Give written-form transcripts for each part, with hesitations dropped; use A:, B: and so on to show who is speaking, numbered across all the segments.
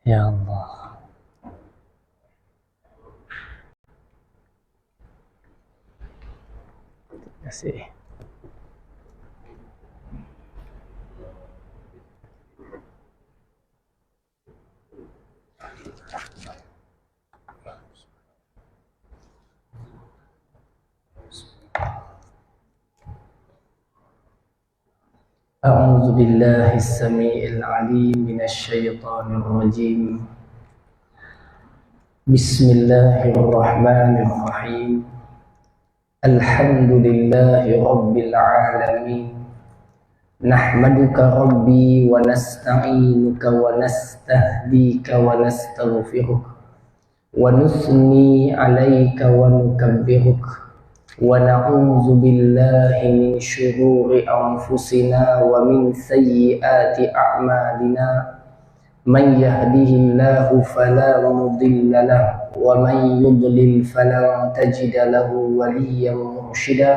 A: Ya Allah. Terima kasih. أعوذ بالله السميع العليم من الشيطان الرجيم. بسم الله الرحمن الرحيم. الحمد لله رب العالمين. نحمدك ربي ونستعينك ونستهديك ونستغفرك ونثني عليك ونكبرك ونعوذ بالله من شرور أنفسنا ومن سيئات أعمالنا. من يهده الله فلا مضل له ومن يضلل فلا تجد له وليا مرشدا.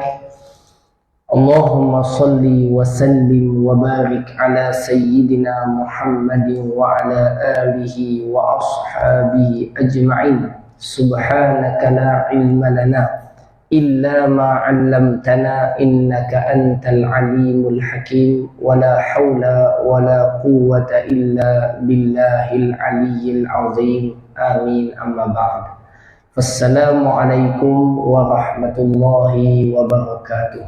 A: اللهم صل وسلم وبارك على سيدنا محمد وعلى آله وأصحابه أجمعين. سبحانك لا علم لنا إلا ما علمتنا إنك أنت العليم الحكيم. ولا حول ولا قوة إلا بالله العلي العظيم. آمين. أما بعد. فالسلام عليكم ورحمة الله وبركاته.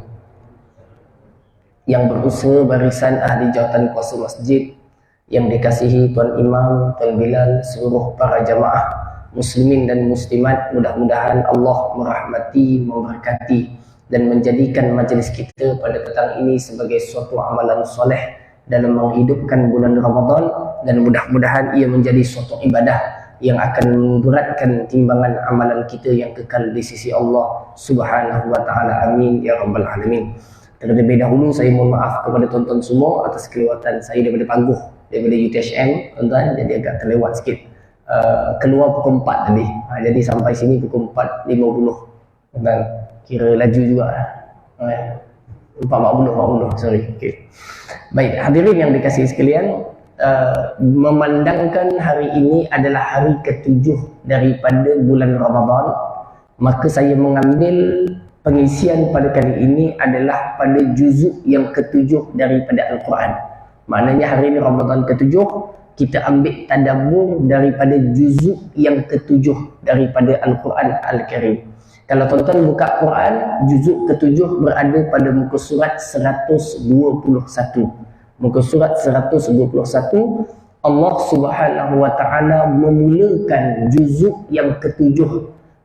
A: Yang berusaha barisan ahli jawatan kuasa masjid, yang dikasihi Tuan Imam, Tuan Bilal, seluruh para jamaah muslimin dan muslimat, mudah-mudahan Allah merahmati, memberkati dan menjadikan majlis kita pada petang ini sebagai suatu amalan soleh dalam menghidupkan bulan Ramadan, dan mudah-mudahan ia menjadi suatu ibadah yang akan memberatkan timbangan amalan kita yang kekal di sisi Allah Subhanahu wa taala. Amin ya rabbal alamin. Terlebih dahulu saya mohon maaf kepada tuan-tuan semua atas kelewatan saya daripada panggung daripada UTHM, tuan-tuan, jadi agak terlewat sikit. Keluar pukul 4 tadi, jadi sampai sini pukul 4.50, dan kira laju juga 4.40, sorry. Okay. Baik, hadirin yang dikasihi sekalian, memandangkan hari ini adalah hari ke-7 daripada bulan Ramadan, maka saya mengambil pengisian pada kali ini adalah pada juzuk yang ke-7 daripada Al-Quran. Maknanya hari ini Ramadan ke-7, kita ambil tadabbur daripada juzuk yang ke-7 daripada Al-Quran Al-Karim. Kalau tuan-tuan buka Quran, juzuk ke-7 berada pada muka surat 121. Muka surat 121, Allah Subhanahu wa taala memulakan juzuk yang ke-7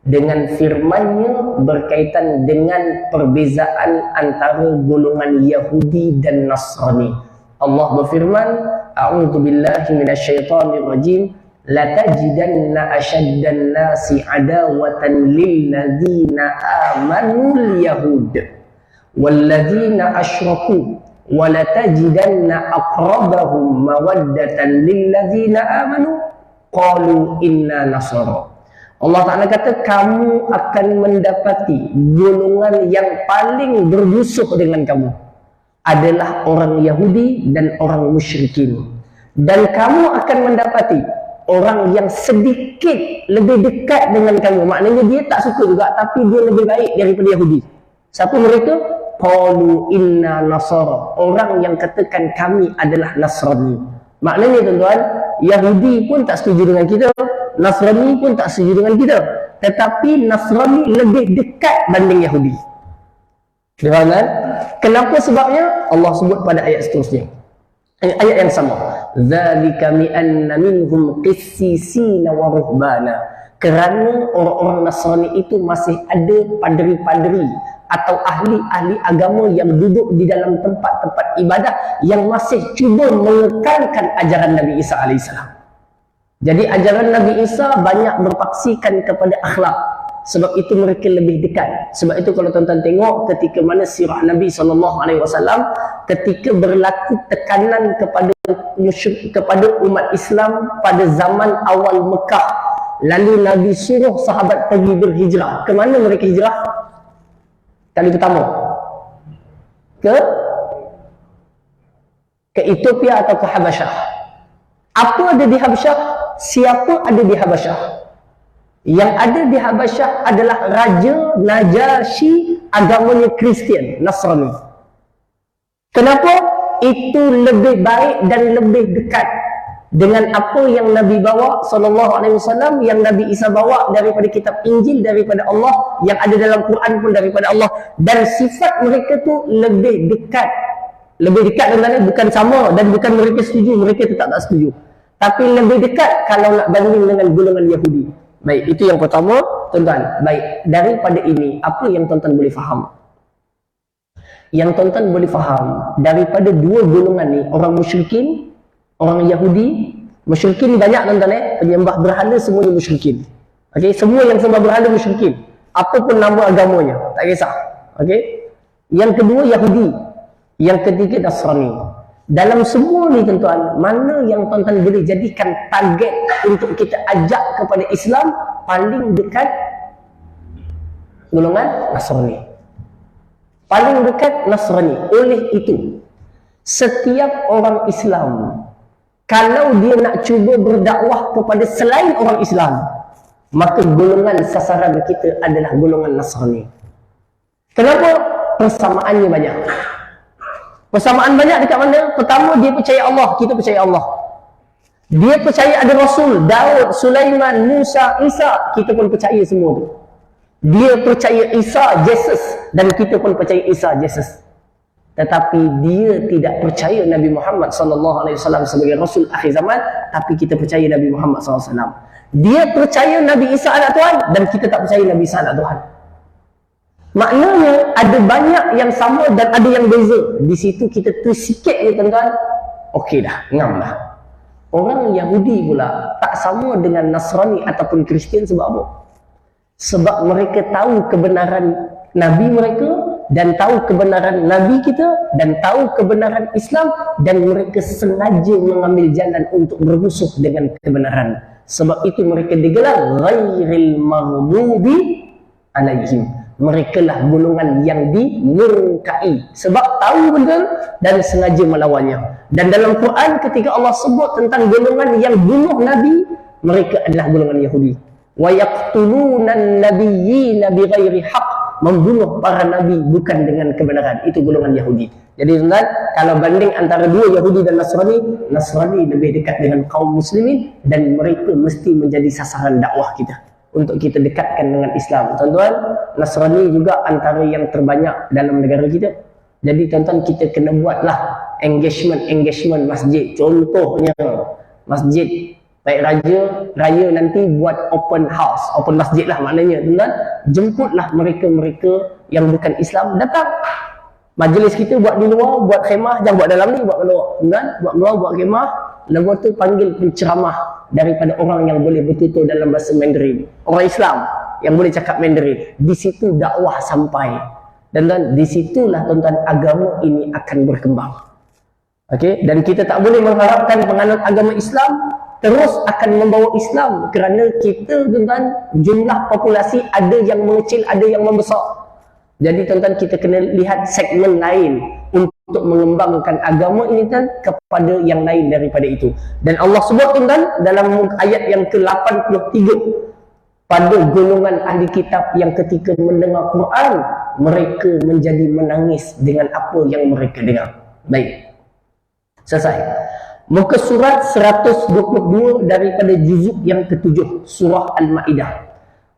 A: dengan firman-Nya berkaitan dengan perbezaan antara golongan Yahudi dan Nasrani. Allah berfirman, a'udzu billahi minasyaitonir rajim, la tajidanna asyaddan nasi adawatan lil ladzina amanul yahud wal ladzina asyraku wa la tajidanna aqrabahum mawaddatan lil ladzina amanu qalu inna nasara. Allah Ta'ala kata, kamu akan mendapati golongan yang paling bermusuh dengan kamu adalah orang Yahudi dan orang musyrikin. Dan kamu akan mendapati orang yang sedikit lebih dekat dengan kamu. Maknanya dia tak suka juga, tapi dia lebih baik daripada Yahudi. Siapa mereka? Qalu inna nasara. Orang yang katakan kami adalah Nasrani. Maknanya tuan-tuan, Yahudi pun tak setuju dengan kita, Nasrani pun tak setuju dengan kita, tetapi Nasrani lebih dekat banding Yahudi. Faham kan? Kenapa sebabnya? Allah sebut pada ayat seterusnya, ayat yang sama, zalika mi anna minhum qissisina wa ruhbana. Kerana orang-orang Nasrani itu masih ada padri-padri atau ahli-ahli agama yang duduk di dalam tempat-tempat ibadah yang masih cuba mengekalkan ajaran Nabi Isa AS. Jadi ajaran Nabi Isa banyak berpaksikan kepada akhlak, sebab itu mereka lebih dekat. Sebab itu kalau tuan-tuan tengok ketika mana sirah Nabi SAW, ketika berlaku tekanan kepada umat Islam pada zaman awal Mekah, lalu Nabi suruh sahabat pergi berhijrah. Ke mana mereka hijrah? Kali pertama ke Ethiopia atau ke Habasyah. Apa ada di Habasyah? Siapa ada di Habasyah? Yang ada di Habasyah adalah Raja Najasyi, agamanya Kristian, Nasrani. Kenapa? Itu lebih baik dan lebih dekat dengan apa yang Nabi bawa SAW, yang Nabi Isa bawa daripada kitab Injil daripada Allah, yang ada dalam Quran pun daripada Allah. Dan sifat mereka tu lebih dekat. Lebih dekat dengan bukan sama, dan bukan mereka setuju, mereka tetap tak setuju. Tapi lebih dekat kalau nak banding dengan golongan Yahudi. Baik, itu yang pertama, tuan-tuan. Baik, daripada ini, apa yang tuan-tuan boleh faham? Yang tuan-tuan boleh faham, daripada dua golongan ni, orang musyrikin, orang Yahudi. Musyrikin banyak tuan-tuan, penyembah berhala semuanya musyrikin. Okey, semua yang sembah berhala musyrikin. Apapun nama agamanya, tak kisah. Okey. Yang kedua Yahudi, yang ketiga Nasrani. Dalam semua ni tuan-tuan, mana yang tuan-tuan boleh jadikan target untuk kita ajak kepada Islam, paling dekat golongan Nasrani. Paling dekat Nasrani. Oleh itu, setiap orang Islam, kalau dia nak cuba berdakwah kepada selain orang Islam, maka golongan sasaran kita adalah golongan Nasrani. Kenapa? Persamaannya banyak. Persamaan banyak dekat mana? Pertama, dia percaya Allah, kita percaya Allah. Dia percaya ada Rasul, Daud, Sulaiman, Musa, Isa, kita pun percaya semua tu. Dia percaya Isa, Jesus, dan kita pun percaya Isa, Jesus. Tetapi dia tidak percaya Nabi Muhammad SAW sebagai Rasul akhir zaman, tapi kita percaya Nabi Muhammad SAW. Dia percaya Nabi Isa anak Tuhan, dan kita tak percaya Nabi Isa anak Tuhan. Maknanya ada banyak yang sama dan ada yang beza. Di situ kita tersikit je tuan-tuan. Okey dah, ngam dah. Orang Yahudi pula tak sama dengan Nasrani ataupun Kristian sebab apa? Sebab mereka tahu kebenaran Nabi mereka, dan tahu kebenaran Nabi kita, dan tahu kebenaran Islam, dan mereka sengaja mengambil jalan untuk bermusuh dengan kebenaran. Sebab itu mereka digelar ghairil maghdubi alaihim. Mereka lah golongan yang dimurkai sebab tahu benar dan sengaja melawannya. Dan dalam Quran ketika Allah sebut tentang golongan yang bunuh Nabi, mereka adalah golongan Yahudi. Wa yaqtuluna an-nabiyyina bighairi haqq, membunuh para nabi bukan dengan kebenaran. Itu golongan Yahudi. Jadi tuan-tuan, kalau banding antara dua Yahudi dan Nasrani, Nasrani lebih dekat dengan kaum muslimin, dan mereka mesti menjadi sasaran dakwah kita untuk kita dekatkan dengan Islam. Tuan-tuan, Nasrani juga antara yang terbanyak dalam negara kita. Jadi tuan-tuan, kita kena buatlah engagement masjid. Contohnya masjid Baik Raya nanti buat open house, open masjid lah maknanya tuan-tuan. Jemputlah mereka-mereka yang bukan Islam datang. Majlis kita buat di luar, buat khemah, jangan buat dalam ni, buat keluar. Tuan-tuan, buat keluar, buat khemah. Lepas tu panggil penceramah daripada orang yang boleh bertutur dalam bahasa Mandarin, orang Islam yang boleh cakap Mandarin. Di situ dakwah sampai, dan di situlah tuan-tuan agama ini akan berkembang. Okey, dan kita tak boleh mengharapkan penganut agama Islam terus akan membawa Islam, kerana kita tuan-tuan jumlah populasi ada yang mengecil, ada yang membesar. Jadi tuan-tuan, kita kena lihat segmen lain untuk mengembangkan agama ini kan kepada yang lain daripada itu. Dan Allah sebut tuan-tuan dalam ayat yang ke-83, pada golongan ahli kitab yang ketika mendengar Quran, mereka menjadi menangis dengan apa yang mereka dengar. Baik, selesai. Muka surat 122 daripada juzuk yang ke-7 surah Al-Ma'idah.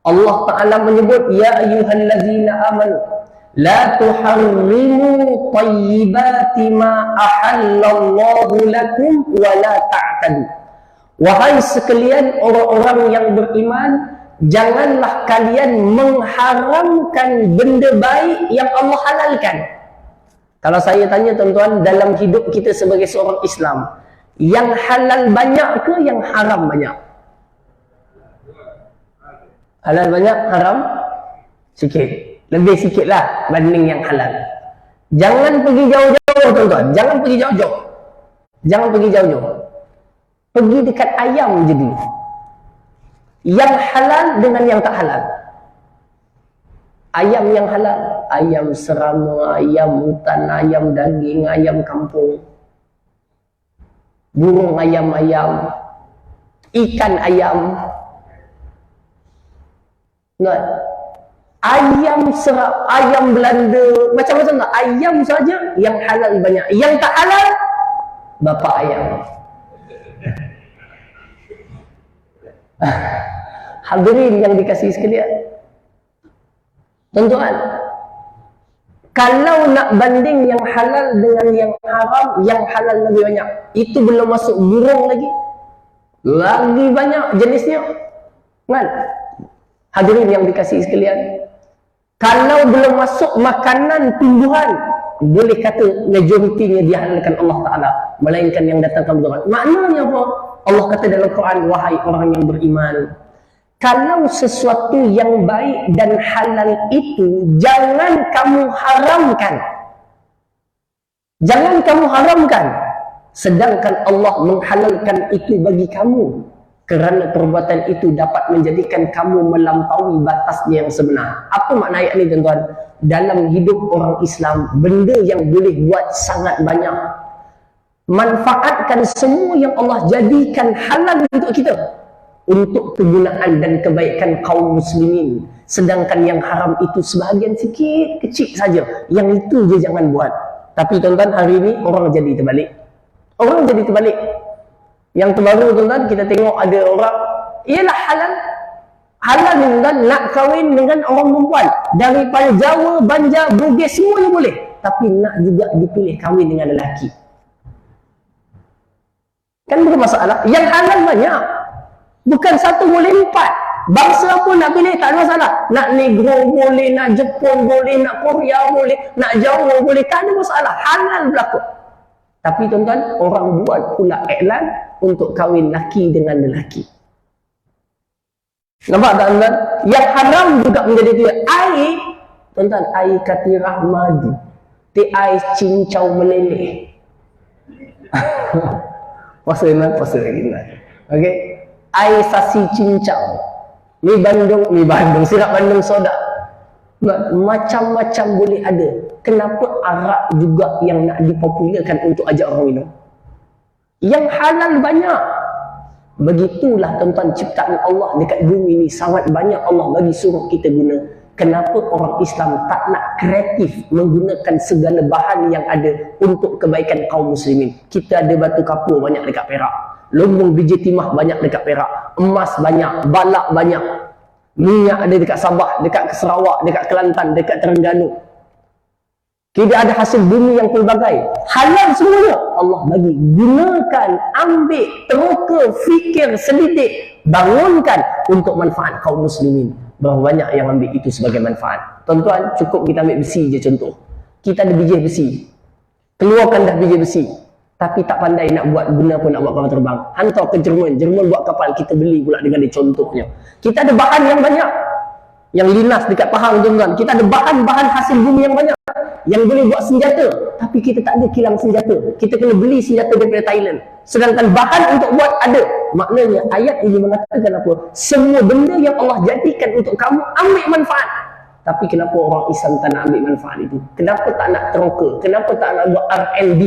A: Allah Ta'ala menyebut, ya ayyuhallazina amanu la tuharrimu tayyibati ma ahallallahu lakum wa la ta'tadu. Wahai sekalian orang-orang yang beriman, janganlah kalian mengharamkan benda baik yang Allah halalkan. Kalau saya tanya tuan-tuan, dalam hidup kita sebagai seorang Islam, yang halal banyak ke yang haram banyak? Halal banyak, haram sikit. Lebih sikit lah banding yang halal. Jangan pergi jauh-jauh tuan-tuan. Jangan pergi jauh-jauh. Jangan pergi jauh-jauh. Pergi dekat ayam je dulu. Yang halal dengan yang tak halal. Ayam yang halal, ayam serama, ayam hutan, ayam daging, ayam kampung. burung ayam-ayam, ikan ayam, enggak, ayam serap, ayam Belanda, macam-macam tak. Ayam saja yang halal banyak, yang tak halal bapa ayam. Hadirin yang dikasihi sekalian, tuan-tuan, kalau nak banding yang halal dengan yang haram, yang halal lebih banyak. Itu belum masuk burung lagi. Lagi banyak jenisnya. Kan? Hadirin yang dikasihi sekalian, kalau belum masuk makanan tumbuhan, boleh kata majoritinya dihalalkan Allah Ta'ala, melainkan yang datangkan Quran. Maknanya apa? Allah kata dalam Quran, wahai orang yang beriman, kalau sesuatu yang baik dan halal itu jangan kamu haramkan. Jangan kamu haramkan. Sedangkan Allah menghalalkan itu bagi kamu. Kerana perbuatan itu dapat menjadikan kamu melampaui batasnya yang sebenar. Apa makna ayat ini, tuan-tuan? Dalam hidup orang Islam, benda yang boleh buat sangat banyak. Manfaatkan semua yang Allah jadikan halal untuk kita, untuk kegunaan dan kebaikan kaum muslimin. Sedangkan yang haram itu sebahagian sikit, kecil saja. Yang itu je jangan buat. Tapi tuan-tuan, hari ini orang jadi terbalik. Orang jadi terbalik. Yang terbaru, tuan-tuan, kita tengok ada orang, ialah halal. Halal ni, tuan-tuan, nak kahwin dengan orang perempuan. Daripada Jawa, Banjar, Bugis, semuanya boleh. Tapi nak juga dipilih kahwin dengan lelaki. Kan bukan masalah. Yang halal banyak. Bukan satu boleh empat. Bangsa pun nak pilih, tak ada masalah. Nak Negro boleh, nak Jepun boleh, nak Korea boleh, nak Jawa boleh, tak ada masalah. Halal berlaku. Tapi tuan-tuan, orang buat pula iklan untuk kahwin laki dengan lelaki. Nampak tak, tuan-tuan? Yang haram juga menjadi dia. Air, tuan-tuan, air katirah madu. Air cincau meleleh. Puasa lagi. Okey. Air sasi cincau, mi Bandung, sirap Bandung soda, macam-macam boleh ada. Kenapa arak juga yang nak dipopularkan untuk ajak orang minum? Yang halal banyak. Begitulah tuan-tuan ciptaan Allah dekat bumi ini, sangat banyak Allah bagi suruh kita guna. Kenapa orang Islam tak nak kreatif menggunakan segala bahan yang ada untuk kebaikan kaum muslimin? Kita ada batu kapur banyak dekat Perak, lumbung biji timah banyak dekat Perak, emas banyak, balak banyak, minyak ada dekat Sabah, dekat Sarawak, dekat Kelantan, dekat Terengganu. Kita ada hasil bumi yang pelbagai, halal semuanya Allah bagi. Gunakan, ambil, teroka, fikir, selidik, bangunkan untuk manfaat kaum muslimin. Berapa banyak yang ambil itu sebagai manfaat. Tuan-tuan, cukup kita ambil besi je contoh. Kita ada biji besi, keluarkan dah biji besi, tapi tak pandai nak buat, guna pun nak buat kapal terbang. Hantar ke Jerman, Jerman buat kapal, kita beli pula dengan dia contohnya. Kita ada bahan yang banyak. Yang linas dekat Pahang, tuan-tuan. Kita ada bahan-bahan hasil bumi yang banyak. Yang boleh buat senjata. Tapi kita tak ada kilang senjata. Kita kena beli senjata daripada Thailand. Sedangkan bahan untuk buat ada. Maknanya ayat ini mengatakan apa? Semua benda yang Allah jadikan untuk kamu, ambil manfaat. Tapi kenapa orang Islam tak nak ambil manfaat itu? Kenapa tak nak teroka? Kenapa tak nak buat R&D?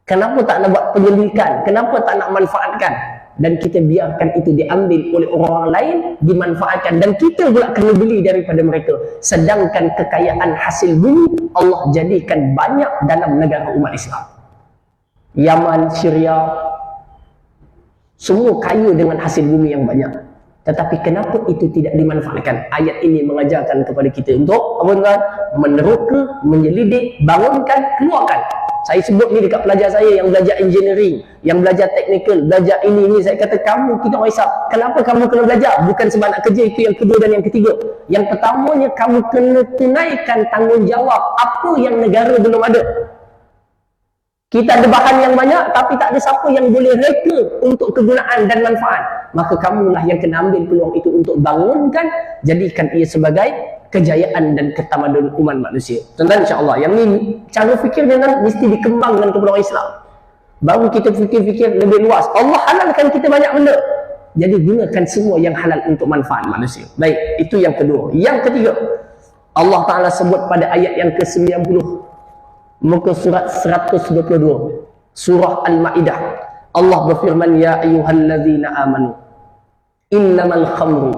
A: Kenapa tak nak buat penyelidikan? Kenapa tak nak manfaatkan? Dan kita biarkan itu diambil oleh orang lain, dimanfaatkan, dan kita pula kena beli daripada mereka. Sedangkan kekayaan hasil bumi Allah jadikan banyak dalam negara umat Islam. Yaman, Syria, semua kaya dengan hasil bumi yang banyak. Tetapi kenapa itu tidak dimanfaatkan? Ayat ini mengajarkan kepada kita untuk apa? Meneroka, menyelidik, bangunkan, keluarkan. Saya sebut ni dekat pelajar saya yang belajar engineering, yang belajar technical, belajar ini. Saya kata, kamu, kita orang Islam, kenapa kamu kena belajar? Bukan sebab nak kerja, itu yang kedua dan yang ketiga. Yang pertamanya, kamu kena tunaikan tanggungjawab apa yang negara belum ada. Kita ada bahan yang banyak, tapi tak ada siapa yang boleh reka untuk kegunaan dan manfaat. Maka kamulah yang kena ambil peluang itu untuk bangunkan, jadikan ia sebagai kejayaan dan ketamadunan umat manusia. Tuan-tuan, insya-Allah, yang ni cara fikir dengan mesti dikembangkan kepada orang Islam. Baru kita fikir-fikir lebih luas. Allah halalkan kita banyak benda. Jadi gunakan semua yang halal untuk manfaat manusia. Baik, itu yang kedua. Yang ketiga, Allah Ta'ala sebut pada ayat yang ke-90, muka surat 122, surah Al-Ma'idah. Allah berfirman, ya ayyuhalladzina amanu innamal khamru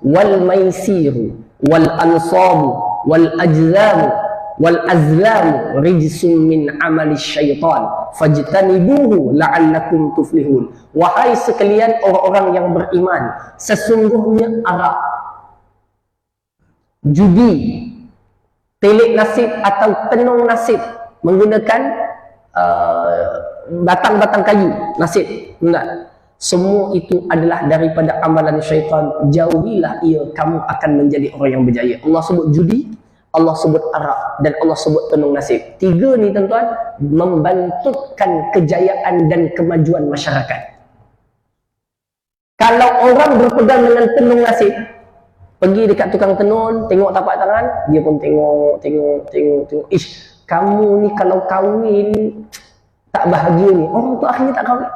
A: wal maisiru wal ansabu wal ajlamu wal azlamu rijsum min amali syaitan fajtanibuhu la'allakum tuflihun. Wahai sekalian orang-orang yang beriman, sesungguhnya arak, judi, telik nasib atau tenung nasib menggunakan batang-batang kayu nasib, enggak, semua itu adalah daripada amalan syaitan. Jauhilah ia, kamu akan menjadi orang yang berjaya. Allah sebut judi, Allah sebut arak, dan Allah sebut tenung nasib. Tiga ni tuan-tuan membantutkan kejayaan dan kemajuan masyarakat. Kalau orang berpegang dengan tenung nasib, pergi dekat tukang tenun, tengok tapak tangan, dia pun tengok. Ish, kamu ni kalau kahwin tak bahagia ni, orang tu akhirnya tak kahwin.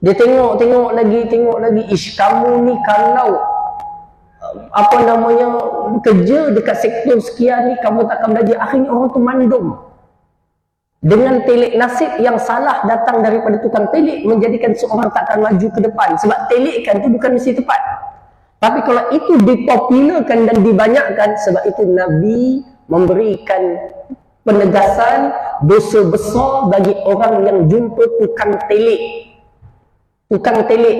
A: Dia tengok lagi. Ish, kamu ni kalau apa namanya kerja dekat sektor sekian ni, kamu takkan belajar. Akhirnya orang tu mandum. Dengan telik nasib yang salah datang daripada tukang telik, menjadikan seorang takkan maju ke depan. Sebab telikkan tu bukan mesti tepat. Tapi kalau itu dipopularkan dan dibanyakkan, sebab itu Nabi memberikan penegasan dosa besar bagi orang yang jumpa tukang telik. Tukang telik,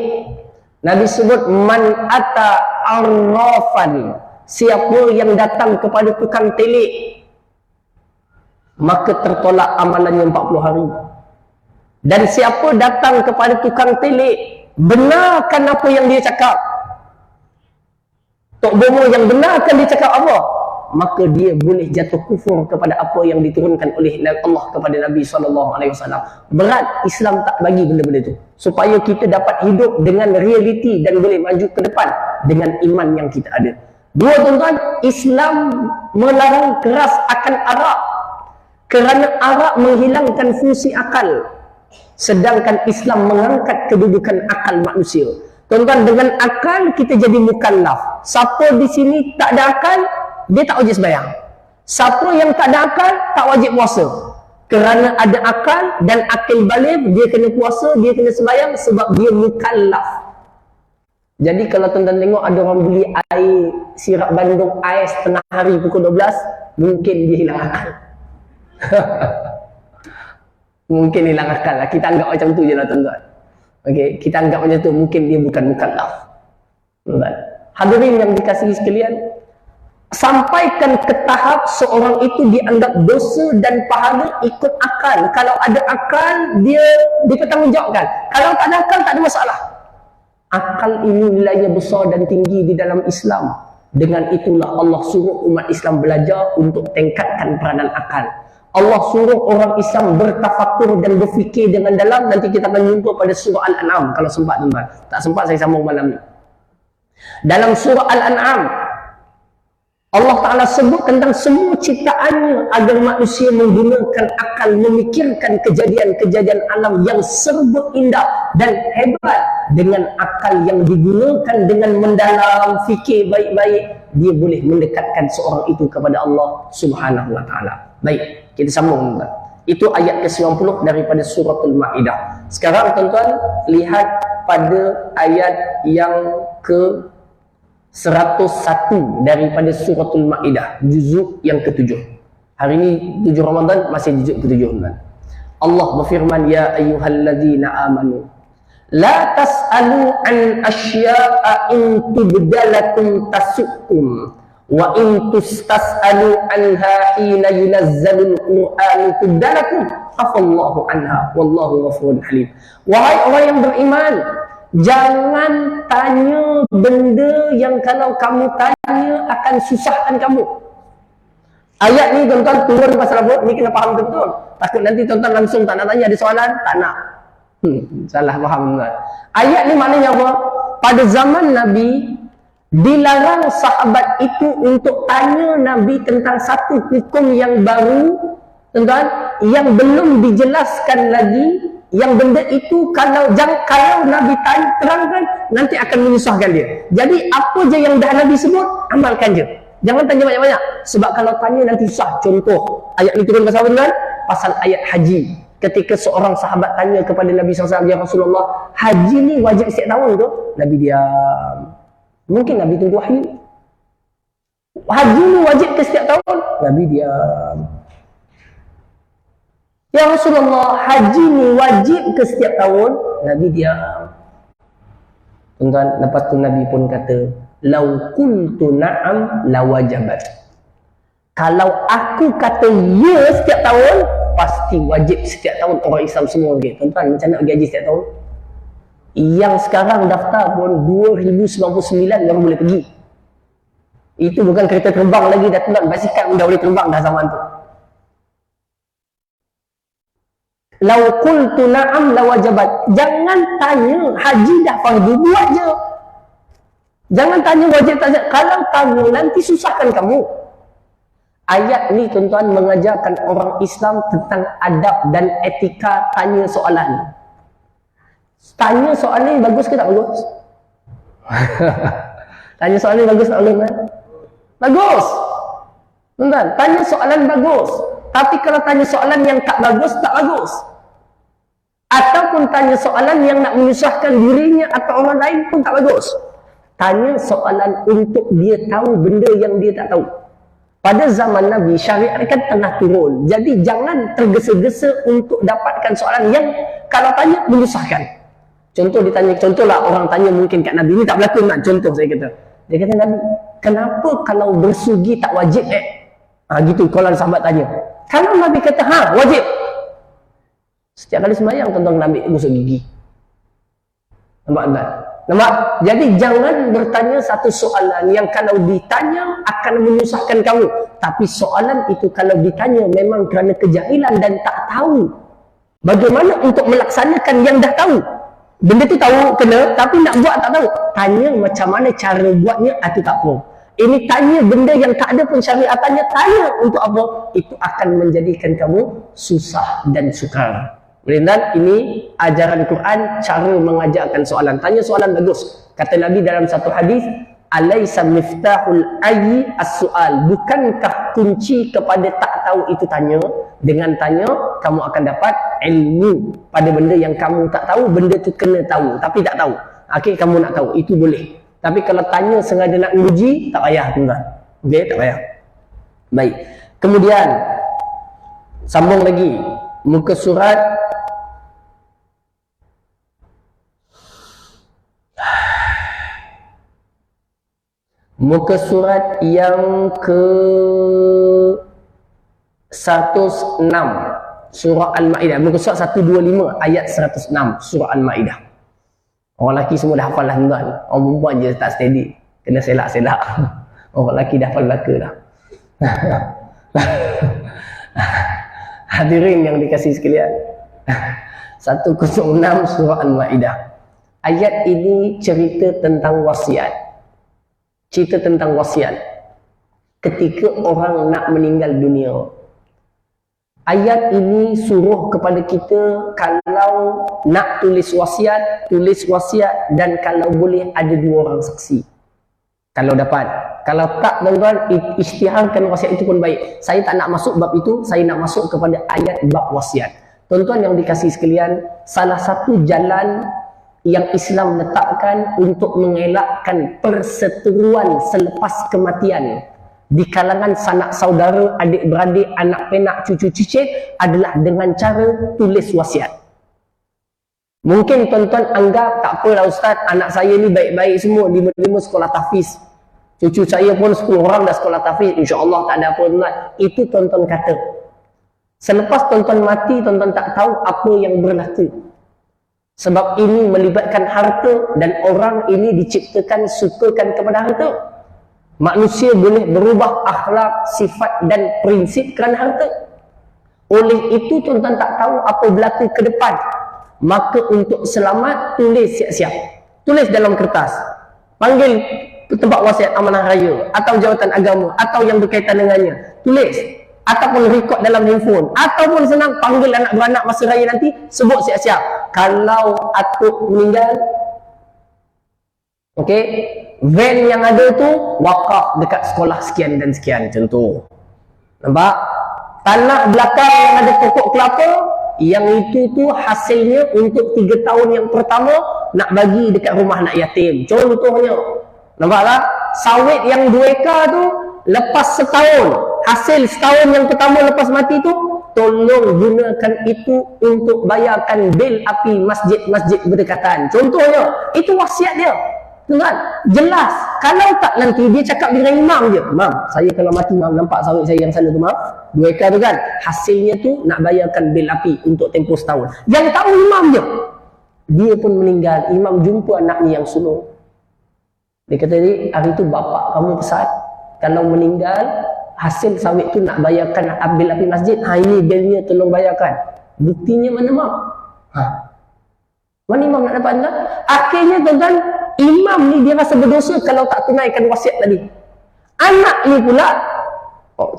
A: Nabi sebut man ata arrafan, siapa yang datang kepada tukang telik, maka tertolak amalannya 40 hari. Dan siapa datang kepada tukang telik, benarkan apa yang dia cakap. Tok Bomo yang benarkan dia cakap apa, maka dia boleh jatuh kufur kepada apa yang diturunkan oleh Allah kepada Nabi SAW. Berat, Islam tak bagi benda-benda itu, supaya kita dapat hidup dengan realiti dan boleh maju ke depan dengan iman yang kita ada. Dua tuan-tuan, Islam melarang keras akan arak, kerana arak menghilangkan fungsi akal, sedangkan Islam mengangkat kedudukan akal manusia. Tuan-tuan, dengan akal kita jadi mukallaf. Siapa di sini tak ada akal, dia tak wajib sembahyang. Siapa yang tak ada akal, tak wajib puasa. Kerana ada akal dan akil baligh, dia kena puasa, dia kena sembahyang sebab dia mukallaf. Jadi kalau tuan-tuan tengok ada orang beli air sirap Bandung ais tengah hari pukul 12, mungkin dia hilang akal. Mungkin hilang akal lah. Kita anggap macam tu je lah tuan-tuan. Okay, kita anggap macam tu, mungkin dia bukan mukallaf. Hadirin yang dikasihi sekalian, sampaikan ke tahap seorang itu dianggap dosa dan pahala ikut akal. Kalau ada akal, dia dipertanggungjawabkan. Kalau tak ada akal, tak ada masalah. Akal ini nilainya besar dan tinggi di dalam Islam. Dengan itulah Allah suruh umat Islam belajar untuk tingkatkan peranan akal. Allah suruh orang Islam bertafakur dan berfikir dengan dalam. Nanti kita akan jumpa pada surah Al-An'am kalau sempat tuan-tuan. Tak sempat saya sambung malam ni. Dalam surah Al-An'am, Allah Ta'ala sebut tentang semua ciptaannya agar manusia menggunakan akal, memikirkan kejadian-kejadian alam yang serba indah dan hebat. Dengan akal yang digunakan dengan mendalam, fikir baik-baik, dia boleh mendekatkan seorang itu kepada Allah Subhanahu Wa Ta'ala. Baik, kita sambung. Itu ayat ke-90 daripada suratul Ma'idah. Sekarang tuan-tuan, lihat pada ayat yang ke 101 daripada suratul Ma'idah, juzuk yang ke-7. Hari ini 7 Ramadan, masih juzuk ke-7. Allah berfirman, ya ayyuhalladzina amanu la tas'alu an asya'a in tubdalakum tasukum wa in tustas'alu anha hina yunazzalul qur'anu tubdalakum afallahu anha wallahu ghafurun halim. Wahai orang yang beriman, jangan tanya benda yang kalau kamu tanya akan susahkan kamu. Ayat ni tuan-tuan turun pasal apa? Ni kena faham betul-betul. Takut nanti tuan-tuan langsung tak nak tanya, ada soalan, tak nak. Salah faham tuan. Ayat ni maknanya apa? Pada zaman Nabi, dilarang sahabat itu untuk tanya Nabi tentang satu hukum yang baru, tuan-tuan, yang belum dijelaskan lagi. Yang benda itu kalau Nabi terangkan, nanti akan menyusahkan dia. Jadi apa je yang dah Nabi sebut, amalkan je. Jangan tanya banyak-banyak. Sebab kalau tanya nanti susah. Contoh, ayat ni turun pasal apa tuan? Pasal ayat haji. Ketika seorang sahabat tanya kepada Nabi SAW, ya Rasulullah, haji ni wajib setiap tahun ke? Nabi diam. Mungkin Nabi tunggu wahyu. Haji ni wajib ke setiap tahun? Nabi diam. Ya Rasulullah, haji ni wajib ke setiap tahun? Nabi diam. Tuan-tuan, lepas tu Nabi pun kata, lau qultu na'am lawajabat. Kalau aku kata ya setiap tahun, pasti wajib setiap tahun orang Islam semua pergi. Tuan-tuan, macam nak pergi haji setiap tahun? Yang sekarang daftar pun 2099 baru boleh pergi. Itu bukan kereta terbang lagi dah, tuan. Basikal pun dah boleh terbang dah zaman tu. Lau qultu na'am lawajabat. Jangan tanya haji dah fardu, buat je. Jangan tanya wajib tak wajib. Kalau tanya nanti susahkan kamu. Ayat ni tuan-tuan mengajarkan orang Islam tentang adab dan etika tanya soalan. Tanya soalan ni bagus ke tak bagus? Tanya soalan ni bagus tak bagus? Kan? Bagus. Tuan-tuan, tanya soalan bagus. Tapi kalau tanya soalan yang tak bagus, tak bagus. Ataupun tanya soalan yang nak menyusahkan dirinya atau orang lain pun tak bagus. Tanya soalan untuk dia tahu benda yang dia tak tahu. Pada zaman Nabi, syariat kan tengah turun. Jadi jangan tergesa-gesa untuk dapatkan soalan yang kalau tanya menyusahkan. Contoh ditanya, contohlah orang tanya mungkin kat Nabi, ni tak berlaku nak contoh saya kata. Dia kata, Nabi, kenapa kalau bersugi tak wajib gitu kalau sahabat tanya. Kalau Nabi kata, wajib. Setiap kali sembahyang tuan-tuan ambil gosok gigi. Nampak? Nampak? Jadi jangan bertanya satu soalan yang kalau ditanya akan menyusahkan kamu. Tapi soalan itu kalau ditanya memang kerana kejahilan dan tak tahu bagaimana untuk melaksanakan yang dah tahu. Benda tu tahu kena, tapi nak buat tak tahu. Tanya macam mana cara buatnya, itu tak apa. Ini tanya benda yang tak ada pun syariatannya, tanya untuk apa? Itu akan menjadikan kamu susah dan sukar. Dan ini ajaran Quran, cara mengajarkan soalan. Tanya soalan bagus. Kata Nabi dalam satu hadis, alaysa miftahul ayyi as-su'al. Bukankah kunci kepada tak tahu itu tanya? Dengan tanya, kamu akan dapat ilmu pada benda yang kamu tak tahu. Benda tu kena tahu, tapi tak tahu. Akhirnya kamu nak tahu, itu boleh. Tapi kalau tanya sengaja nak uji, tak payah tuan-tuan. Okey, tak payah. Baik. Kemudian sambung lagi. Muka surat yang ke 106 surah Al-Ma'idah. Muka surat 125 ayat 106 surah Al-Ma'idah. Orang lelaki semua dah hafal lah tuan. Orang perempuan je tak steady. Kena selak-selak. Orang lelaki dah hafal belaka dah. Hadirin yang dikasihi sekalian. 106 surah Al-Ma'idah. Ayat ini cerita tentang wasiat. Cerita tentang wasiat. Ketika orang nak meninggal dunia. Ayat ini suruh kepada kita kalau nak tulis wasiat dan kalau boleh ada 2 orang saksi. Kalau dapat. Kalau tak tuan-tuan, isytiharkan wasiat itu pun baik. Saya tak nak masuk bab itu, saya nak masuk kepada ayat bab wasiat. Tuan-tuan yang dikasihi sekalian, salah satu jalan yang Islam letakkan untuk mengelakkan perseteruan selepas kematian di kalangan sanak saudara, adik-beradik, anak penak, cucu cicit adalah dengan cara tulis wasiat. Mungkin tuan-tuan anggap tak apalah ustaz, anak saya ni baik-baik semua, 5 sekolah tahfiz. Cucu saya pun 10 orang dah sekolah tahfiz, insya-Allah tak ada apa tuan. Itu tuan-tuan kata. Selepas tuan-tuan mati, tuan-tuan tak tahu apa yang berlaku. Sebab ini melibatkan harta dan orang ini diciptakan sukakan kepada harta. Manusia boleh berubah akhlak, sifat dan prinsip kerana harta. Oleh itu tuan-tuan tak tahu apa berlaku ke depan. Maka untuk selamat, tulis siap-siap. Tulis dalam kertas. Panggil tempat wasiat amanah raya atau jawatan agama atau yang berkaitan dengannya. Tulis. Ataupun rekod dalam handphone. Ataupun senang panggil anak beranak masa raya nanti, sebut siap-siap. Kalau atuk meninggal, okey, van yang ada tu wakaf dekat sekolah sekian dan sekian, contoh. Nampak? Tanah belakang yang ada pokok kelapa Yang itu tu hasilnya untuk 3 tahun yang pertama nak bagi dekat rumah anak yatim. Contohnya, nampak tak? Sawit yang 2 ekar tu lepas setahun, hasil setahun yang pertama lepas mati tu, tolong gunakan itu untuk bayarkan bil api masjid-masjid berdekatan. Contohnya, itu wasiat dia. Tuan, jelas. Kalau tak nanti dia cakap dengan imam je, "Mam, saya kalau mati, mam, nampak sawit saya yang sana tu, mam, 2 ekar tu kan, hasilnya tu nak bayarkan bil api untuk tempoh setahun." Yang tahu imam je. Dia pun meninggal, imam jumpa anaknya yang sulung. Dia kata, "Hari tu bapak kamu pesan, kalau meninggal, hasil sawit tu nak bayarkan bil api masjid. Ini bilnya tolong bayarkan." Buktinya mana, mam? Mana imam nak dapat anda? Akhirnya tuan-tuan, imam ni dia rasa berdosa kalau tak tunaikan wasiat tadi. Anak ni pula,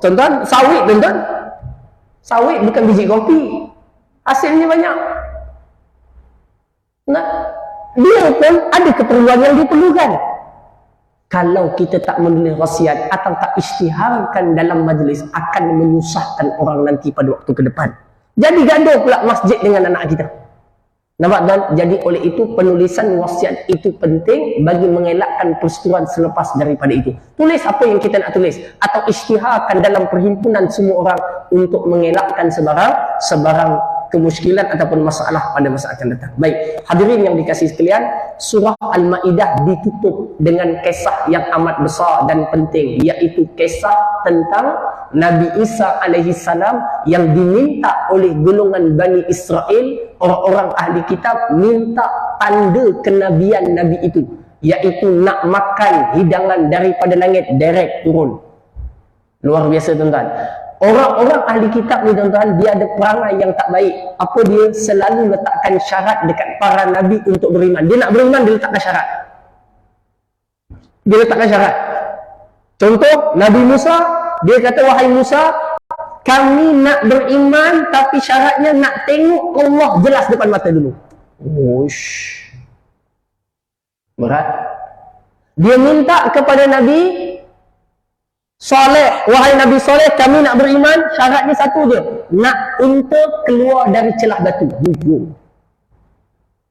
A: tuan-tuan, sawit tuan-tuan. Sawit bukan biji kopi. Hasilnya banyak. Nah, dia pun ada keperluan yang dia perlukan. Kalau kita tak menulis wasiat atau tak isytiharkan dalam majlis, akan menyusahkan orang nanti pada waktu ke depan. Jadi gaduh pula masjid dengan anak kita. Nampak tuan? Jadi oleh itu penulisan wasiat itu penting bagi mengelakkan persetujuan selepas daripada itu. Tulis apa yang kita nak tulis atau isytiharkan dalam perhimpunan semua orang untuk mengelakkan sebarang kemusykilan ataupun masalah pada masa akan datang. Baik, hadirin yang dikasihi sekalian, surah Al-Maidah ditutup dengan kisah yang amat besar dan penting, iaitu kisah tentang Nabi Isa alaihi salam yang diminta oleh golongan Bani Israel, orang-orang ahli kitab, minta tanda kenabian Nabi itu, iaitu nak makan hidangan daripada langit direct turun. Luar biasa tuan-tuan. Orang-orang ahli kitab ni tuan-tuan, dia ada perangai yang tak baik. Apa dia? Selalu letakkan syarat dekat para nabi untuk beriman. Dia nak beriman, dia letakkan syarat. Dia letakkan syarat. Contoh, Nabi Musa, dia kata, "Wahai Musa, kami nak beriman tapi syaratnya nak tengok Allah jelas depan mata dulu." Uish. Berat. Dia minta kepada Nabi Saleh, "Wahai Nabi Saleh, kami nak beriman, syaratnya satu je, nak unta keluar dari celah batu."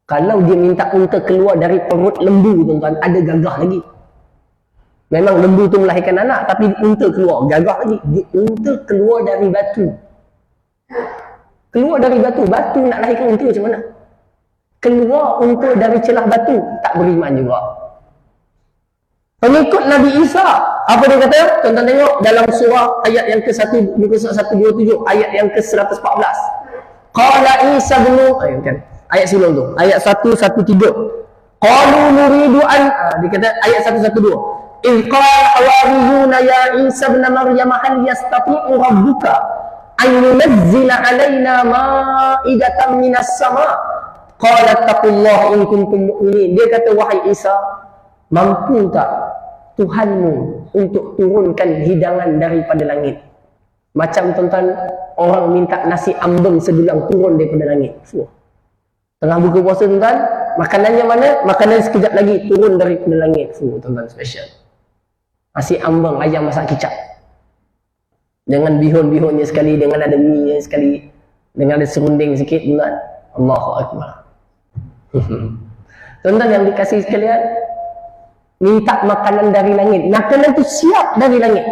A: Kalau dia minta unta keluar dari perut lembu tuan-tuan, ada gagah lagi. Memang lembu tu melahirkan anak, tapi unta keluar, gagah lagi. Unta keluar dari batu. Keluar dari batu, batu nak lahirkan unta macam mana? Keluar unta dari celah batu, tak beriman juga. Pengikut Nabi Isa, apa dia kata? Tuan-tuan tengok dalam surah ayat yang ke-1, muka surat 127, ayat yang ke-114. Qala Isa bin ayat sebelum tu, ayat 113. Qalu nuridu an, dia kata ayat 112. In qala hawariyuna ya Isa bin Maryam hal yastati'u rabbuka an yunazzila alaina ma'idatan minas sama'. Qala taqullaha in kuntum mu'minin. Dia kata, "Wahai Isa, mampu tak Tuhanmu untuk turunkan hidangan daripada langit?" Macam tuan-tuan, orang minta nasi ambeng sedulang turun daripada langit. Tengah buka puasa tuan-tuan, makanannya mana? Makanan sekejap lagi turun daripada langit. Tuan-tuan, special. Nasi ambeng, ayam masak kicap. Dengan bihun-bihunnya sekali, dengan ada mie sekali, dengan ada serunding sikit, tuan-tuan. Allahu Akbar. Tuan-tuan yang dikasihi sekalian, minta makanan dari langit. Makanan itu siap dari langit.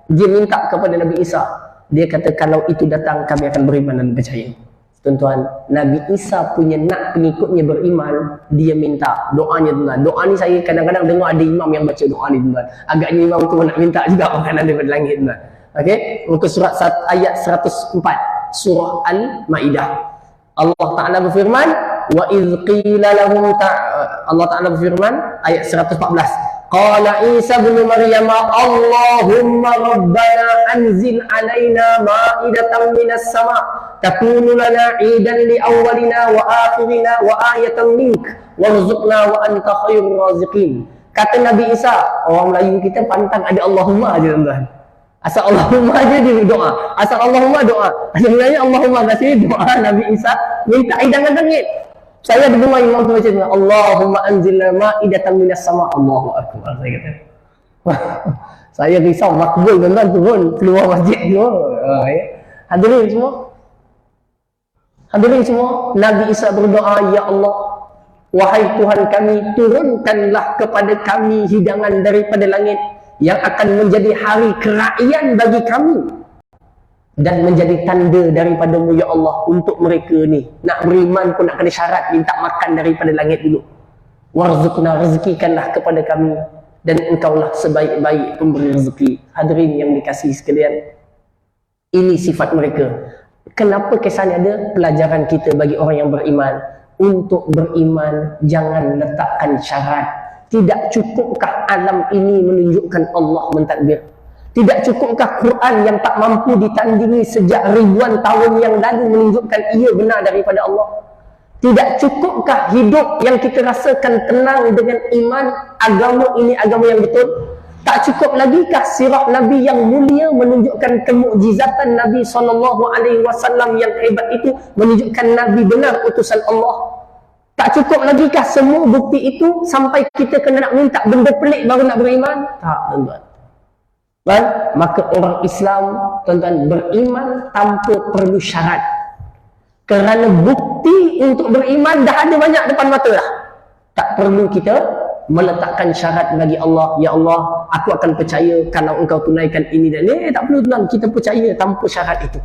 A: Dia minta kepada Nabi Isa. Dia kata, "Kalau itu datang, kami akan beriman dan percaya." Tuan-tuan, Nabi Isa punya nak pengikutnya beriman, dia minta doanya tuan-tuan. Doa ni saya kadang-kadang dengar ada imam yang baca doa ni tuan-tuan. Agaknya imam tu nak minta juga makanan daripada langit tuan-tuan. Okey, muka surat ayat 104 surah Al-Maidah. Allah Taala berfirman, "Wa idz qila lahum Allah Taala berfirman ayat 114. Qala Isa bin Maryam, Allahumma rabbana anzil alaina ma'idatan minas sama' takunu lana 'idan li awwalina wa akhirina wa ayatan mink warzuqna wa anta khairur raziqin." Kata Nabi Isa, orang Melayu kita pantang ada Allahumma aja tuan-tuan. Asal Allahumma aja dia doa. Asal Allahumma doa. Sebenarnya Allahumma kat sini doa Nabi Isa minta hidangan langit. Saya dengar imam tu macam ni, Allahumma anzilna ma'idatan minas sama'. Allahu Akbar. Saya kata, saya risau makbul tuan-tuan turun keluar masjid tu. Ya. Hadirin semua. Hadirin semua, Nabi Isa berdoa, "Ya Allah, wahai Tuhan kami, turunkanlah kepada kami hidangan daripada langit yang akan menjadi hari keraian bagi kami dan menjadi tanda daripada-Mu ya Allah untuk mereka ni. Nak beriman pun nak kena syarat minta makan daripada langit dulu. Warzuqna, rezekikanlah kepada kami dan Engkaulah sebaik-baik pemberi rezeki." Hadirin yang dikasihi sekalian, ini sifat mereka. Kenapa kesannya ada pelajaran kita bagi orang yang beriman? Untuk beriman jangan letakkan syarat. Tidak cukupkah alam ini menunjukkan Allah mentadbir? Tidak cukupkah Quran yang tak mampu ditandingi sejak ribuan tahun yang lalu menunjukkan ia benar daripada Allah? Tidak cukupkah hidup yang kita rasakan tenang dengan iman agama ini agama yang betul? Tak cukup lagikah sirah Nabi yang mulia menunjukkan kemukjizatan Nabi SAW yang hebat itu, menunjukkan Nabi benar utusan Allah? Tak cukup lagikah semua bukti itu sampai kita kena nak minta benda pelik baru nak beriman? Tak, tuan-tuan. Maka orang Islam, tuan-tuan, beriman tanpa perlu syarat. Kerana bukti untuk beriman dah ada banyak depan mata dah. Tak perlu kita meletakkan syarat bagi Allah. Ya Allah, aku akan percaya kalau Engkau tunaikan ini dan ini. Tak perlu, tuan, kita percaya tanpa syarat itu.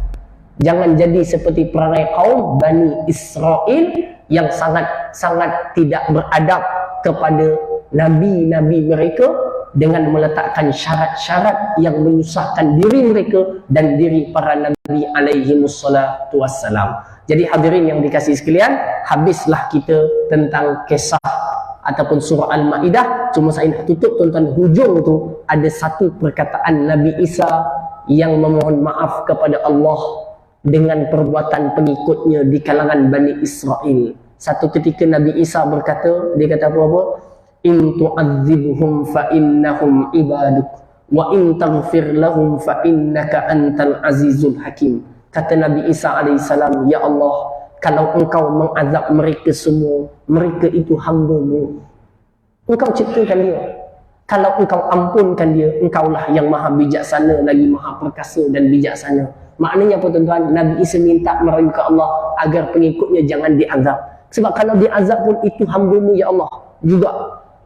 A: Jangan jadi seperti perangai kaum Bani Israel yang sangat tidak beradab kepada nabi-nabi mereka dengan meletakkan syarat-syarat yang menyusahkan diri mereka dan diri para nabi alaihimussalatu wassalam. Jadi hadirin yang dikasihi sekalian, habislah kita tentang kisah ataupun surah Al-Ma'idah. Cuma saya nak tutup, tuan-tuan, hujung tu ada satu perkataan Nabi Isa yang memohon maaf kepada Allah dengan perbuatan pengikutnya di kalangan Bani Israel. Satu ketika Nabi Isa berkata, dia kata apa-apa? "In tu'adzibhum fa innahum ibaduk wa in taghfir lahum fa innaka antal azizul hakim." Kata Nabi Isa alaihissalam, "Ya Allah, kalau Engkau mengazab mereka semua, mereka itu hamba-Mu. Engkau ciptakan dia. Kalau Engkau ampunkan dia, Engkaulah yang maha bijaksana lagi maha perkasa dan bijaksana." Maknanya apa, tuan-tuan? Nabi Isa minta merayu ke Allah agar pengikutnya jangan diazab. Sebab kalau diazab pun itu hamba-Mu ya Allah juga.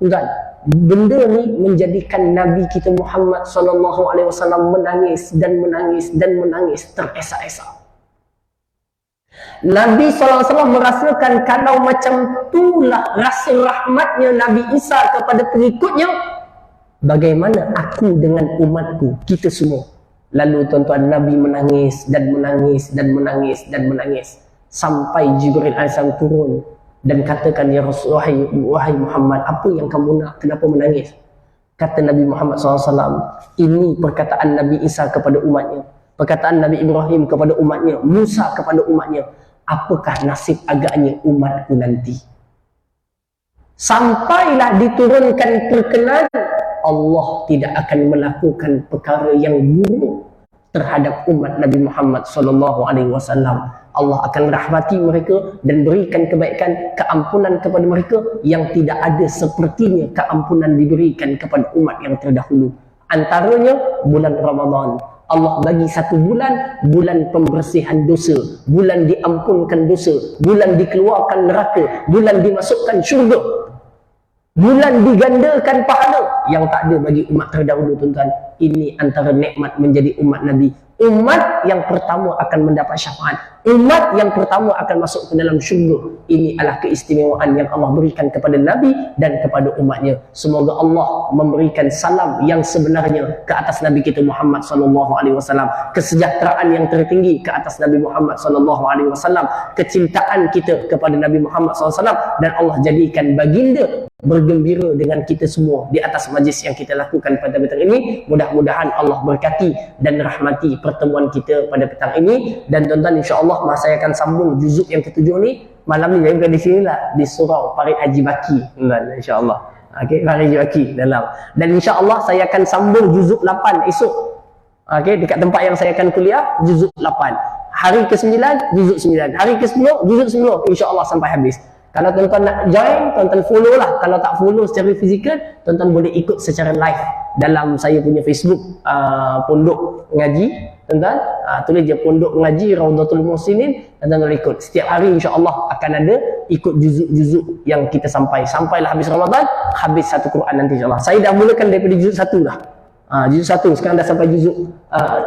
A: Tuan-tuan, benda ni menjadikan Nabi kita Muhammad SAW menangis dan menangis dan menangis teresak-esak. Nabi SAW merasakan kalau macam itulah rasa rahmatnya Nabi Isa kepada pengikutnya, bagaimana aku dengan umatku, kita semua. Lalu tuan-tuan, Nabi menangis dan menangis dan menangis dan menangis sampai Jibril AS turun dan katakan, "Ya Rasulullah, wahai Muhammad, apa yang kamu nak? Kenapa menangis?" Kata Nabi Muhammad SAW, ini perkataan Nabi Isa kepada umatnya, perkataan Nabi Ibrahim kepada umatnya, Musa kepada umatnya. Apakah nasib agaknya umatku nanti? Sampailah diturunkan perkenan, Allah tidak akan melakukan perkara yang buruk terhadap umat Nabi Muhammad SAW. Allah akan rahmati mereka dan berikan kebaikan, keampunan kepada mereka yang tidak ada sepertinya keampunan diberikan kepada umat yang terdahulu. Antaranya bulan Ramadan. Allah bagi satu bulan, bulan pembersihan dosa, bulan diampunkan dosa, bulan dikeluarkan neraka, bulan dimasukkan syurga, bulan digandakan pahala yang tak ada bagi umat terdahulu, tuan-tuan. Ini antara nikmat menjadi umat Nabi. Umat yang pertama akan mendapat syafaat, umat yang pertama akan masuk ke dalam syurga. Ini adalah keistimewaan yang Allah berikan kepada Nabi dan kepada umatnya. Semoga Allah memberikan salam yang sebenarnya ke atas Nabi kita Muhammad SAW, kesejahteraan yang tertinggi ke atas Nabi Muhammad SAW, kecintaan kita kepada Nabi Muhammad SAW, dan Allah jadikan baginda bergembira dengan kita semua di atas majlis yang kita lakukan pada petang ini. Mudah-mudahan Allah berkati dan rahmati pertemuan kita pada petang ini. Dan tuan-tuan, insya-Allah saya akan sambung juzuk yang ketujuh ni malam ni, juga di sini lah, di surau Farid Haji Baki, tuan-tuan, insya-Allah. Okey, Farid Haji Baki dalam. Dan insya-Allah saya akan sambung juzuk 8 esok. Okey, dekat tempat yang saya akan kuliah, juzuk 8. Hari ke-9 juzuk 9, hari ke-10 juzuk 10, insya-Allah sampai habis. Kalau tuan-tuan nak join, tuan-tuan follow lah. Kalau tak follow secara fizikal, tuan-tuan boleh ikut secara live dalam saya punya Facebook Pondok Ngaji tuan-tuan, tulis je Pondok Ngaji Raudhatul Muhsinin, dan tuan-tuan ikut. Setiap hari insya-Allah akan ada ikut juzuk-juzuk yang kita sampailah habis Ramadan, habis satu Quran nanti insya-Allah. Saya dah mulakan daripada juzuk 1 dah. Juzuk 1 sekarang dah sampai juzuk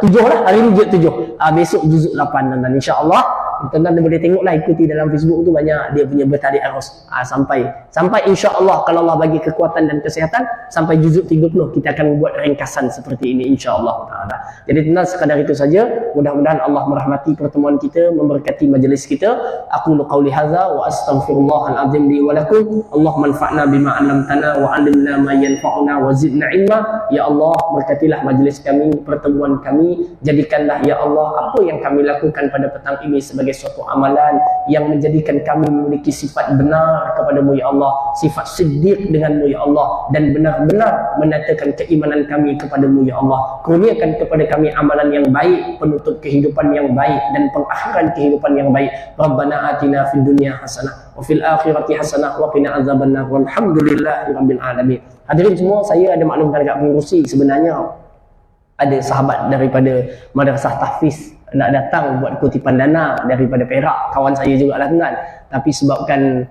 A: 7 lah. Hari ni juzuk 7. Besok juzuk 8 tuan-tuan, insya-Allah. Tuan-tuan boleh tengoklah, ikuti dalam Facebook tu, banyak dia punya bertarik arus. Sampai insya-Allah kalau Allah bagi kekuatan dan kesihatan, sampai juzuk 30 kita akan buat ringkasan seperti ini insya-Allah taala. Jadi tuan-tuan, sekadar itu saja. Mudah-mudahan Allah merahmati pertemuan kita, memberkati majlis kita. Aku qauli hadza wa astaghfirullahal azim li wa lakum. Allahumma anfa'na bima 'allamtana wa 'allimna ma yanfa'una wa zidna ilma. Ya Allah, berkatilah majlis kami, pertemuan kami. Jadikanlah ya Allah apa yang kami lakukan pada petang ini sebagai suatu amalan yang menjadikan kami memiliki sifat benar kepadamu ya Allah, sifat siddiq denganmu ya Allah, dan benar-benar menyatakan keimanan kami kepadamu ya Allah. Kurniakan kepada kami amalan yang baik, penutup kehidupan yang baik, dan pengakhiran kehidupan yang baik. Rabbana atina fid dunya hasanah wa fil akhirati hasanah wa qina azabannar walhamdulillahirabbil alamin. Hadirin semua, saya ada maklumkan dekat pengurusi, sebenarnya ada sahabat daripada Madrasah Tahfiz nak datang buat kutipan dana daripada Perak, kawan saya juga lah tuan. Tapi sebabkan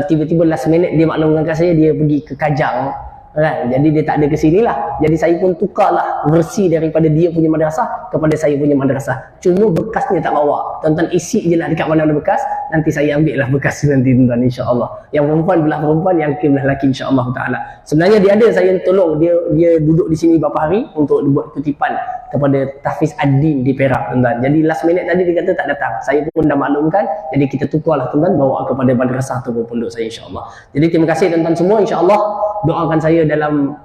A: tiba-tiba last minute dia maklumkan saya dia pergi ke Kajang kan, jadi dia tak ada ke sini lah. Jadi saya pun tukarlah versi daripada dia punya madrasah kepada saya punya madrasah. Cuma bekasnya tak bawa. Tuan-tuan isi je lah dekat mana ada bekas, nanti saya ambil lah bekas nanti tuan-tuan insya-Allah. Yang perempuan belah perempuan, yang lelaki belah lelaki insya-Allah taala. Sebenarnya dia ada, saya tolong dia duduk di sini beberapa hari untuk buat kutipan kepada Tahfiz Ad-Din di Perak tuan-tuan. Jadi last minute tadi dia kata tak datang. Saya pun dah maklumkan, jadi kita tukarlah tuan-tuan, bawa kepada madrasah atau pondok saya insya-Allah. Jadi terima kasih tuan-tuan semua, insya-Allah doakan saya dalam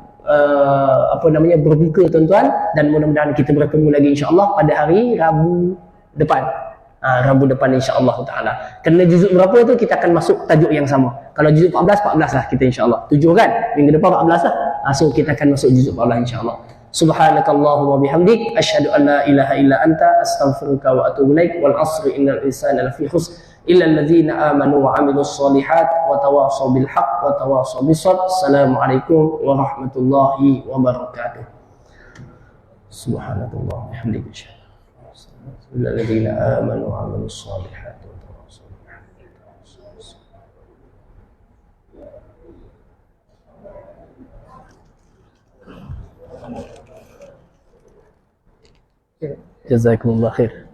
A: berbuka tuan-tuan, dan mudah-mudahan kita bertemu lagi insya-Allah pada hari Rabu depan. Rabu depan insya-Allah taala. Kerana juzuk berapa tu kita akan masuk tajuk yang sama. Kalau juzuk 14 lah kita insya-Allah. 7 kan? Minggu depan 14 lah. So kita akan masuk juzuk 14 insya-Allah. Subhanakallahumma bihamdik asyhadu an la ilaha illa anta astaghfiruka wa atubu ilaik. Wal 'asri innal insana lafi khusr illa alladzina amanu wa 'amilus sholihat wa tawashaw bil haqq wa tawashaw bis sabr. Assalamualaikum warahmatullahi wabarakatuh. Subhanallah wa bihamdihi. Illa alladzina amanu wa 'amilus sholihat wa tawashaw bil haqq wa tawashaw bis sabr. Jazakumullah khair.